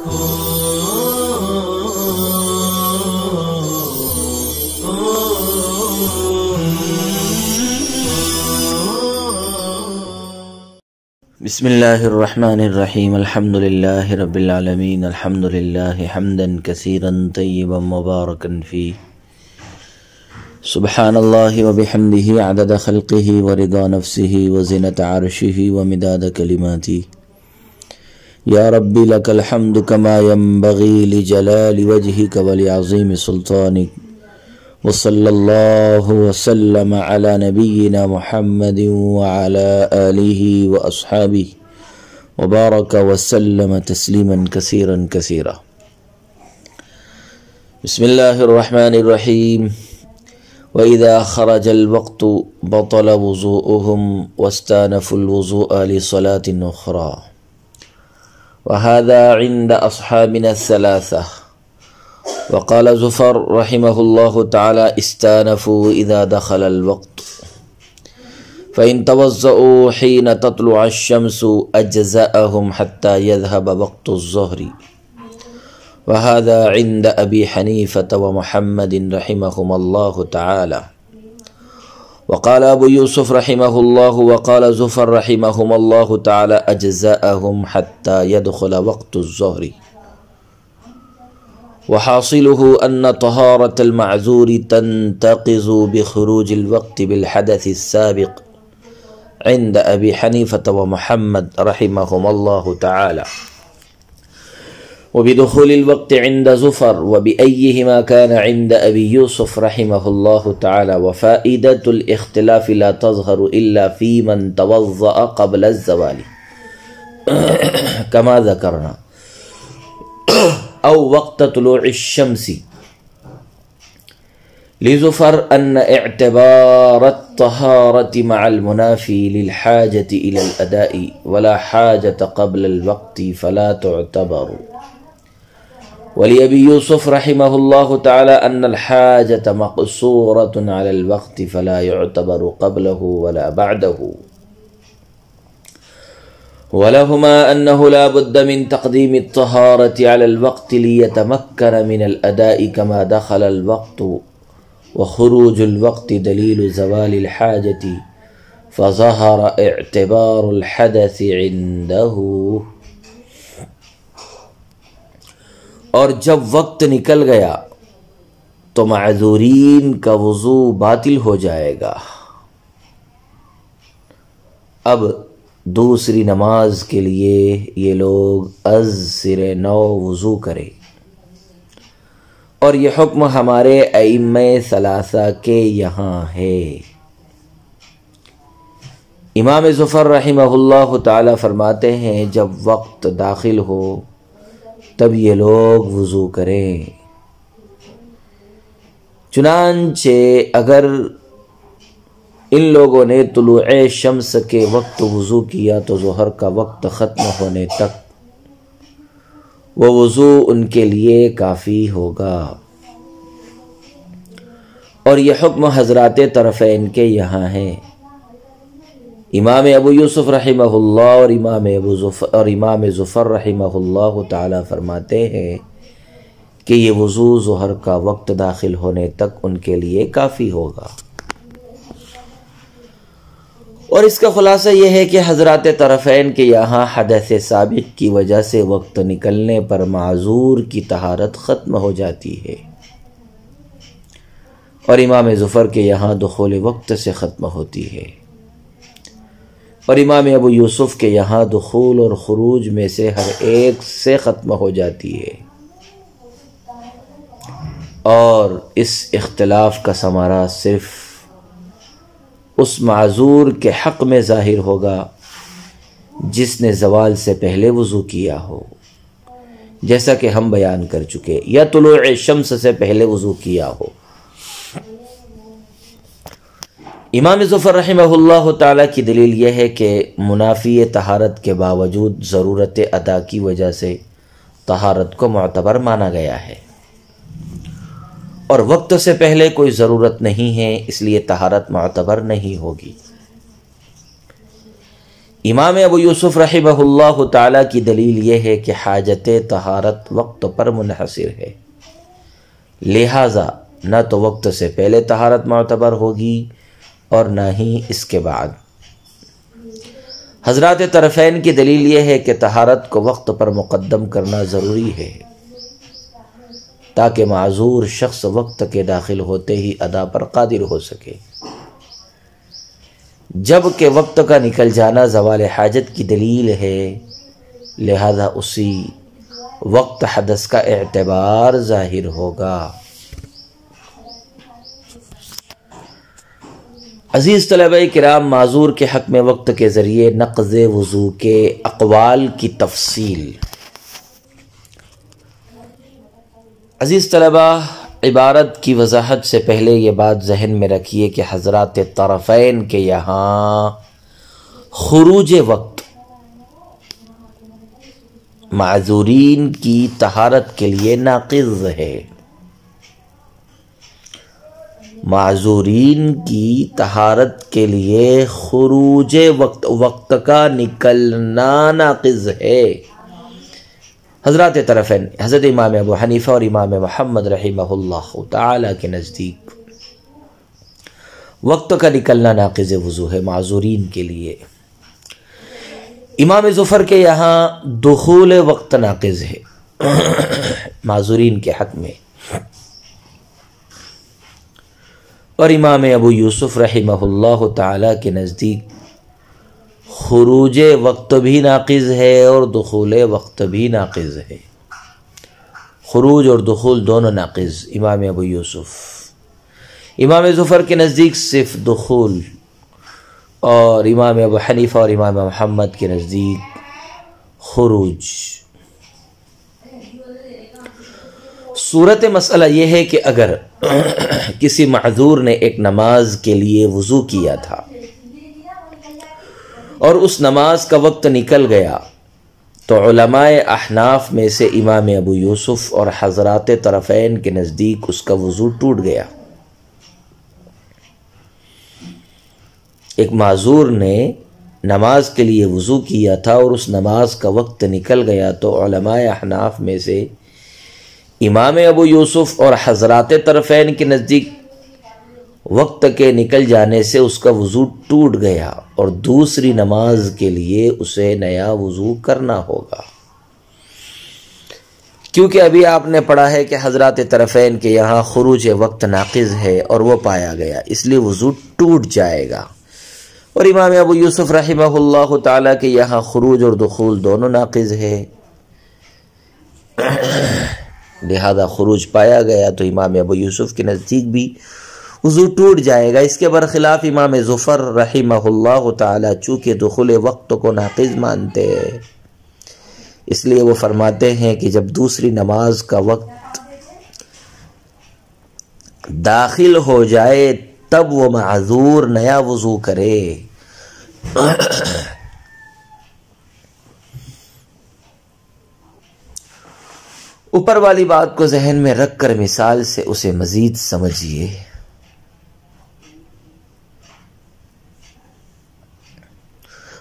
بسم اللہ الرحمن الرحیم الحمد للہ رب العالمین الحمد للہ حمدا کثیرا طیبا مبارکا فیہ سبحان اللہ وبحمدہ عدد خلقہ ورضا نفسہ وزنۃ عرشہ ومداد کلماتہ یا ربی لک الحمد کما ينبغی لجلال وجہک ولعظیم سلطانک وصلی اللہ وسلم علی نبینا محمد وعلى آلہ واصحابہ وبارک وسلم تسلیما کثیرا کثیرا۔ بسم اللہ الرحمن الرحیم۔ وإذا خرج الوقت بطل وضوءهم واستانفوا الوضوء لصلاة أخرى، وهذا عند أصحابنا الثلاثة. وقال زفر رحمه الله تعالى استانفوا إذا دخل الوقت، فإن توضؤوا حين تطلع الشمس أجزأهم حتى يذهب وقت الظهر، وهذا عند أبي حنيفة ومحمد رحمهما الله تعالى. وقال أبو يوسف رحمه الله وقال زفر رحمهما الله تعالى أجزأهم حتى يدخل وقت الظهر. وحاصله أن طهارة المعذور تنتقض بخروج الوقت بالحدث السابق عند أبي حنيفة ومحمد رحمهما الله تعالى، وبدخول الوقت عند زفر، وبأيهما كان عند أبي يوسف رحمه الله تعالى. وفائدة الاختلاف لا تظهر إلا في من توضأ قبل الزوال كما ذكرنا، أو وقت طلوع الشمس. لزفر أن اعتبار الطهارة مع المنافي للحاجة إلى الأداء ولا حاجة قبل الوقت فلا تعتبر. ولأبي يوسف رحمه الله تعالى أن الحاجة مقصورة على الوقت فلا يعتبر قبله ولا بعده. ولهما أنه لا بد من تقديم الطهارة على الوقت ليتمكن من الأداء كما دخل الوقت، وخروج الوقت دليل زوال الحاجة فظهر اعتبار الحدث عنده. اور جب وقت نکل گیا تو معذورین کا وضو باطل ہو جائے گا۔ اب دوسری نماز کے لیے یہ لوگ از سر نو وضو کرے، اور یہ حکم ہمارے ائمہ ثلاثہ کے یہاں ہے۔ امام ظفر رحمہ اللہ تعالی فرماتے ہیں جب وقت داخل ہو تب یہ لوگ وضو کریں۔ چنانچہ اگر ان لوگوں نے طلوع شمس کے وقت وضو کیا تو ظہر کا وقت ختم ہونے تک وہ وضو ان کے لیے کافی ہوگا، اور یہ حکم حضرات طرفین کے یہاں ہے۔ امام ابو یوسف رحمہ اللہ اور امام ظفر رحمہ اللہ تعالی فرماتے ہیں کہ یہ وضو ظہر کا وقت داخل ہونے تک ان کے لیے کافی ہوگا۔ اور اس کا خلاصہ یہ ہے کہ حضرات طرفین کے یہاں حدث سابق کی وجہ سے وقت نکلنے پر معذور کی طہارت ختم ہو جاتی ہے، اور امام ظفر کے یہاں دخول وقت سے ختم ہوتی ہے، اور امام ابو یوسف کے یہاں دخول اور خروج میں سے ہر ایک سے ختم ہو جاتی ہے۔ اور اس اختلاف کا ثمرہ صرف اس معذور کے حق میں ظاہر ہوگا جس نے زوال سے پہلے وضو کیا ہو، جیسا کہ ہم بیان کر چکے، یا طلوع شمس سے پہلے وضو کیا ہو۔ امام ظفر رحمہ اللہ تعالی کی دلیل یہ ہے کہ منافی طہارت کے باوجود ضرورت ادا کی وجہ سے طہارت کو معتبر مانا گیا ہے، اور وقت سے پہلے کوئی ضرورت نہیں ہے، اس لیے طہارت معتبر نہیں ہوگی۔ امام ابو یوسف رحمہ اللہ تعالیٰ کی دلیل یہ ہے کہ حاجت طہارت وقت پر منحصر ہے، لہٰذا نہ تو وقت سے پہلے طہارت معتبر ہوگی اور نہ ہی اس کے بعد۔ حضرات طرفین کی دلیل یہ ہے کہ طہارت کو وقت پر مقدم کرنا ضروری ہے تاکہ معذور شخص وقت کے داخل ہوتے ہی ادا پر قادر ہو سکے، جب کہ وقت کا نکل جانا زوال حاجت کی دلیل ہے، لہذا اسی وقت حدث کا اعتبار ظاہر ہوگا۔ عزیز طلبہ کرام، معذور کے حق میں وقت کے ذریعے نقض وضو کے اقوال کی تفصیل۔ عزیز طلبہ، عبارت کی وضاحت سے پہلے یہ بات ذہن میں رکھیے کہ حضرات طرفین کے یہاں خروج وقت معذورین کی طہارت کے لیے ناقض ہے، معذورین کی طہارت کے لیے خروج وقت کا نکلنا ناقض ہے۔ حضرات طرفین حضرت امام ابو حنیفہ اور امام محمد رحمہ اللہ تعالی کے نزدیک وقت کا نکلنا ناقض وضو ہے معذورین کے لیے۔ امام ظفر کے یہاں دخول وقت ناقض ہے معذورین کے حق میں، اور امام ابو یوسف رحمہ اللہ تعالی کے نزدیک خروج وقت بھی ناقض ہے اور دخول وقت بھی ناقض ہے، خروج اور دخول دونوں ناقض امام ابو یوسف۔ امام ظفر کے نزدیک صرف دخول، اور امام ابو حنیفہ اور امام محمد کے نزدیک خروج۔ صورت مسئلہ یہ ہے کہ اگر کسی معذور نے ایک نماز کے لیے وضو کیا تھا اور اس نماز کا وقت نکل گیا تو علماء احناف میں سے امام ابو یوسف اور حضرات طرفین کے نزدیک اس کا وضو ٹوٹ گیا۔ ایک معذور نے نماز کے لیے وضو کیا تھا اور اس نماز کا وقت نکل گیا تو علماء احناف میں سے امام ابو یوسف اور حضرات طرفین کے نزدیک وقت کے نکل جانے سے اس کا وضو ٹوٹ گیا اور دوسری نماز کے لیے اسے نیا وضو کرنا ہوگا، کیونکہ ابھی آپ نے پڑھا ہے کہ حضرات طرفین کے یہاں خروج وقت ناقض ہے اور وہ پایا گیا، اس لیے وضو ٹوٹ جائے گا، اور امام ابو یوسف رحمہ اللہ تعالیٰ کے یہاں خروج اور دخول دونوں ناقض ہے، لہذا خروج پایا گیا تو امام ابو یوسف کے نزدیک بھی وضو ٹوٹ جائے گا۔ اس کے برخلاف امام ظفر رحمہ اللہ تعالی چونکہ دخول وقت کو ناقض مانتے ہیں، اس لیے وہ فرماتے ہیں کہ جب دوسری نماز کا وقت داخل ہو جائے تب وہ معذور نیا وضو کرے۔ اوپر والی بات کو ذہن میں رکھ کر مثال سے اسے مزید سمجھیے۔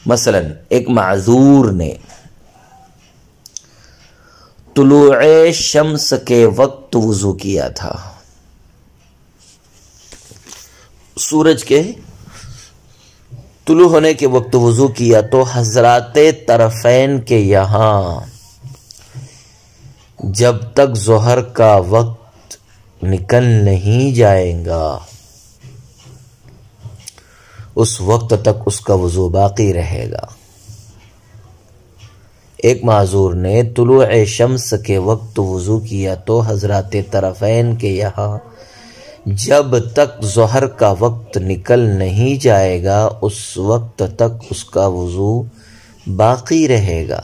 مثلا ایک معذور نے طلوع شمس کے وقت وضو کیا تھا، سورج کے طلوع ہونے کے وقت وضو کیا تو حضرات طرفین کے یہاں جب تک ظہر کا وقت نکل نہیں جائے گا اس وقت تک اس کا وضو باقی رہے گا۔ ایک معذور نے طلوع شمس کے وقت وضو کیا تو حضرات طرفین کے یہاں جب تک ظہر کا وقت نکل نہیں جائے گا اس وقت تک اس کا وضو باقی رہے گا،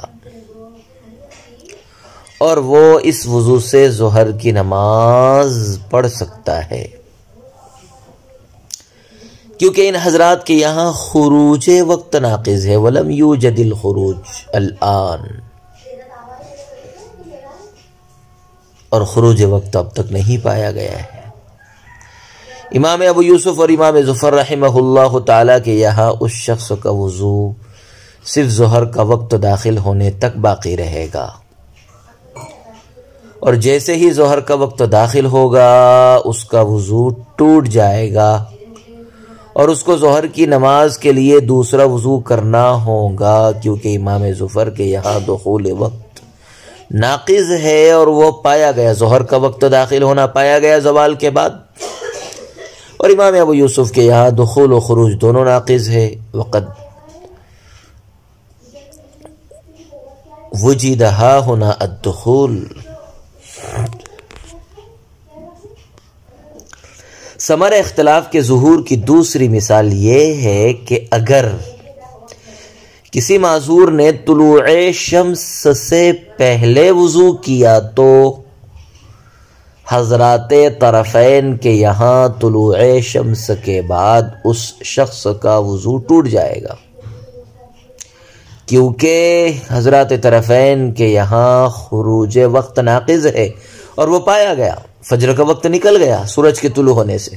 اور وہ اس وضو سے ظہر کی نماز پڑھ سکتا ہے، کیونکہ ان حضرات کے یہاں خروج وقت ناقض ہے، وَلَمْ يُوجَدِ الْخُرُوجِ الْآن، اور خروج وقت اب تک نہیں پایا گیا ہے۔ امام ابو یوسف اور امام ظفر رحمہ اللہ تعالیٰ کے یہاں اس شخص کا وضو صرف ظہر کا وقت داخل ہونے تک باقی رہے گا، اور جیسے ہی ظہر کا وقت داخل ہوگا اس کا وضو ٹوٹ جائے گا، اور اس کو ظہر کی نماز کے لیے دوسرا وضو کرنا ہوگا، کیونکہ امام ظفر کے یہاں دخول وقت ناقض ہے اور وہ پایا گیا، ظہر کا وقت داخل ہونا پایا گیا زوال کے بعد، اور امام ابو یوسف کے یہاں دخول و خروج دونوں ناقض ہے۔ وقد وجد ہاہنا الدخول۔ ثمرہ اختلاف کے ظہور کی دوسری مثال یہ ہے کہ اگر کسی معذور نے طلوع شمس سے پہلے وضو کیا تو حضرات طرفین کے یہاں طلوع شمس کے بعد اس شخص کا وضو ٹوٹ جائے گا، کیونکہ حضرات طرفین کے یہاں خروج وقت ناقض ہے اور وہ پایا گیا، فجر کا وقت نکل گیا سورج کے طلوع ہونے سے،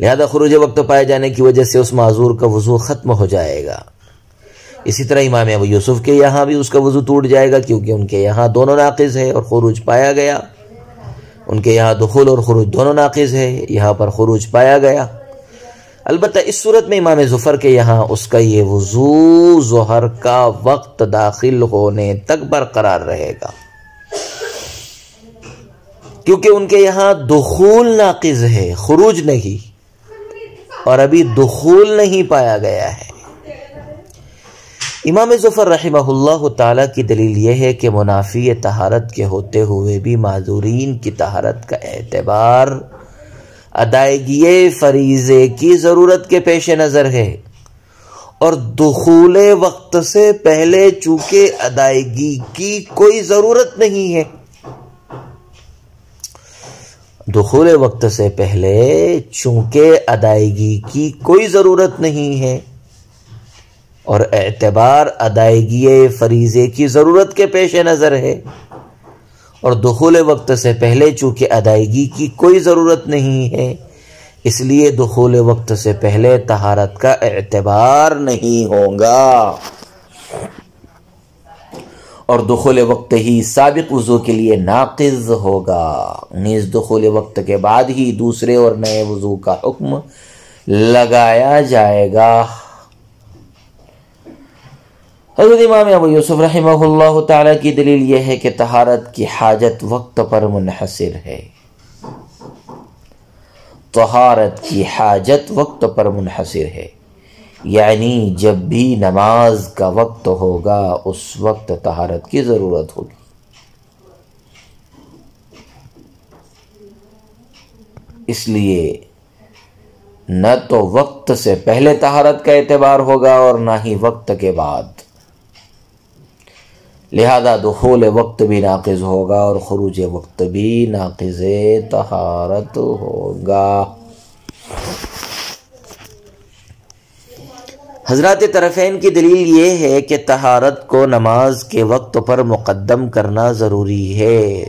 لہذا خروج وقت پائے جانے کی وجہ سے اس معذور کا وضو ختم ہو جائے گا۔ اسی طرح امام ابو یوسف کے یہاں بھی اس کا وضو ٹوٹ جائے گا، کیونکہ ان کے یہاں دونوں ناقض ہے اور خروج پایا گیا، ان کے یہاں دخول اور خروج دونوں ناقض ہے، یہاں پر خروج پایا گیا۔ البتہ اس صورت میں امام ظفر کے یہاں اس کا یہ وضو ظہر کا وقت داخل ہونے تک برقرار رہے گا، کیونکہ ان کے یہاں دخول ناقض ہے، خروج نہیں، اور ابھی دخول نہیں پایا گیا ہے۔ امام ظفر رحمہ اللہ تعالی کی دلیل یہ ہے کہ منافی طہارت کے ہوتے ہوئے بھی معذورین کی طہارت کا اعتبار ادائیگی فریضے کی ضرورت کے پیش نظر ہے، اور دخول وقت سے پہلے چونکہ ادائیگی کی کوئی ضرورت نہیں ہے، دخول وقت سے پہلے چونکہ ادائیگی کی کوئی ضرورت نہیں ہے اور اعتبار ادائیگی فریضے کی ضرورت کے پیش نظر ہے، اور دخول وقت سے پہلے چونکہ ادائیگی کی کوئی ضرورت نہیں ہے، اس لیے دخول وقت سے پہلے طہارت کا اعتبار نہیں ہوگا، اور دخول وقت ہی سابق وضو کے لیے ناقض ہوگا، نیز دخول وقت کے بعد ہی دوسرے اور نئے وضو کا حکم لگایا جائے گا۔ حضرت امام ابو یوسف رحمہ اللہ تعالی کی دلیل یہ ہے کہ طہارت کی حاجت وقت پر منحصر ہے، طہارت کی حاجت وقت پر منحصر ہے، یعنی جب بھی نماز کا وقت ہوگا اس وقت طہارت کی ضرورت ہوگی۔ اس لیے نہ تو وقت سے پہلے طہارت کا اعتبار ہوگا اور نہ ہی وقت کے بعد، لہذا دخول وقت بھی ناقض ہوگا اور خروج وقت بھی ناقض طہارت ہوگا۔ حضرات طرفین کی دلیل یہ ہے کہ طہارت کو نماز کے وقت پر مقدم کرنا ضروری ہے،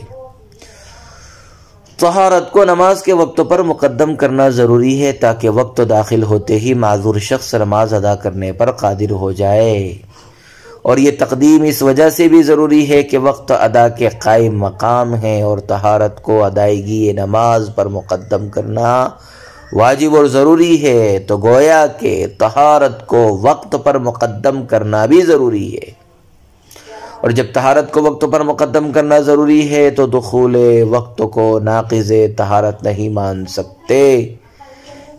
طہارت کو نماز کے وقت پر مقدم کرنا ضروری ہے تاکہ وقت داخل ہوتے ہی معذور شخص نماز ادا کرنے پر قادر ہو جائے، اور یہ تقدیم اس وجہ سے بھی ضروری ہے کہ وقت ادا کے قائم مقام ہے اور طہارت کو ادائیگی نماز پر مقدم کرنا واجب اور ضروری ہے، تو گویا کہ طہارت کو وقت پر مقدم کرنا بھی ضروری ہے، اور جب طہارت کو وقت پر مقدم کرنا ضروری ہے تو دخول وقت کو ناقض طہارت نہیں مان سکتے،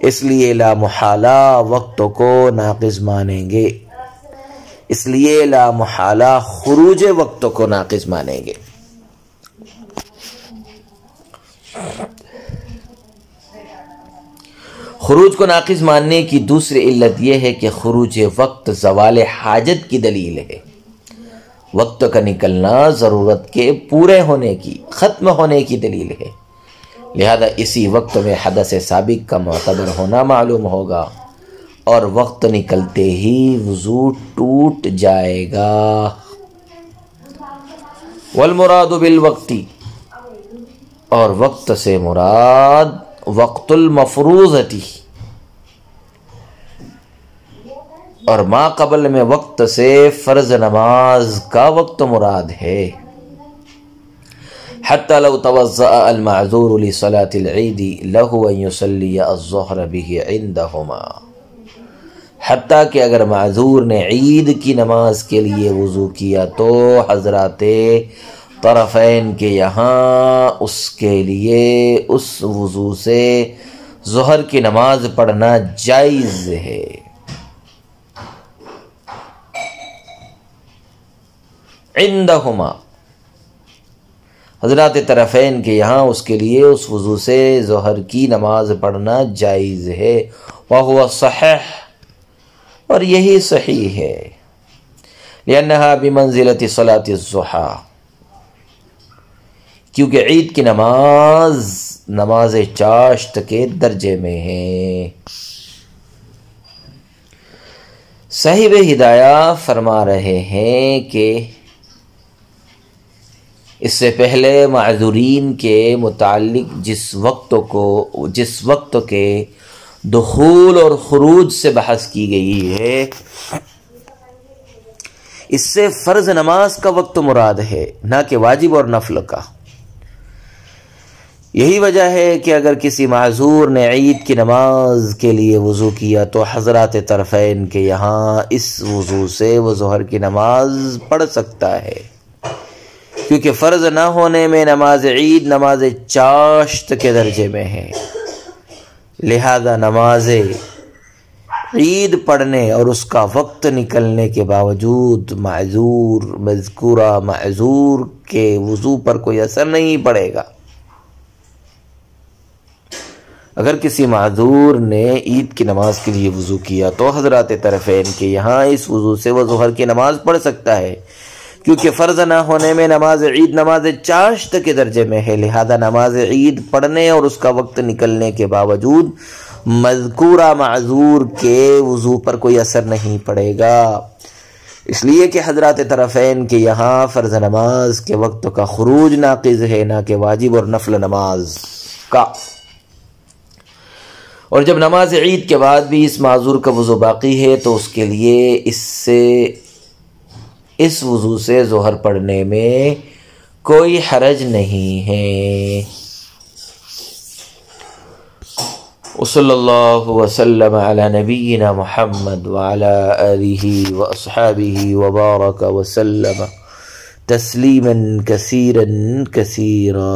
اس لیے لا محالہ وقت کو ناقض مانیں گے، اس لیے لا محالہ خروج وقت کو ناقض مانیں گے۔ خروج کو ناقض ماننے کی دوسری علت یہ ہے کہ خروج وقت زوال حاجت کی دلیل ہے، وقت کا نکلنا ضرورت کے پورے ہونے کی، ختم ہونے کی دلیل ہے، لہذا اسی وقت میں حدث سابق کا معتبر ہونا معلوم ہوگا اور وقت نکلتے ہی وضو ٹوٹ جائے گا۔ والمراد بالوقت، اور وقت سے مراد وقت المفروضتی، اور ما قبل میں وقت سے فرض نماز کا وقت مراد ہے۔ حتی لو توضأ المعذور لصلاة العید له ان يصلی الظہر به عندہما، حتیٰ کہ اگر معذور نے عید کی نماز کے لیے وضو کیا تو حضرات طرفین کے یہاں اس کے لیے اس وضو سے ظہر کی نماز پڑھنا جائز ہے۔ عندہما، حضرات طرفین کے یہاں اس کے لیے اس وضو سے ظہر کی نماز پڑھنا جائز ہے۔ وہو صحیح، اور یہی صحیح ہے، لأنہا بمنزلۃ صلاۃ الضحیٰ، کیونکہ عید کی نماز چاشت کے درجے میں ہے۔ صاحب ہدایہ فرما رہے ہیں کہ اس سے پہلے معذورین کے متعلق جس وقت کے دخول اور خروج سے بحث کی گئی ہے، اس سے فرض نماز کا وقت مراد ہے، نہ کہ واجب اور نفل کا۔ یہی وجہ ہے کہ اگر کسی معذور نے عید کی نماز کے لیے وضو کیا تو حضرات طرفین کے یہاں اس وضو سے وہ ظہر کی نماز پڑھ سکتا ہے، کیونکہ فرض نہ ہونے میں نماز عید نماز چاشت کے درجے میں ہے، لہذا نماز عید پڑھنے اور اس کا وقت نکلنے کے باوجود مذکورہ معذور کے وضو پر کوئی اثر نہیں پڑے گا۔ اگر کسی معذور نے عید کی نماز کے لیے وضو کیا تو حضرات طرفین کے یہاں اس وضو سے وہ ظہر کی نماز پڑھ سکتا ہے، کیونکہ فرض نہ ہونے میں نماز عید نماز چاشت کے درجے میں ہے، لہذا نماز عید پڑھنے اور اس کا وقت نکلنے کے باوجود مذکورہ معذور کے وضو پر کوئی اثر نہیں پڑے گا، اس لیے کہ حضرات طرفین کے یہاں فرض نماز کے وقت کا خروج ناقض ہے، نہ کہ واجب اور نفل نماز کا۔ اور جب نماز عید کے بعد بھی اس معذور کا وضو باقی ہے تو اس کے لیے اس وضو سے ظہر پڑھنے میں کوئی حرج نہیں ہے۔ وصلی اللہ وسلم علی نبینا محمد وعلی آلہ واصحابہ وبارک وسلم تسلیما کثیرا کثیرا۔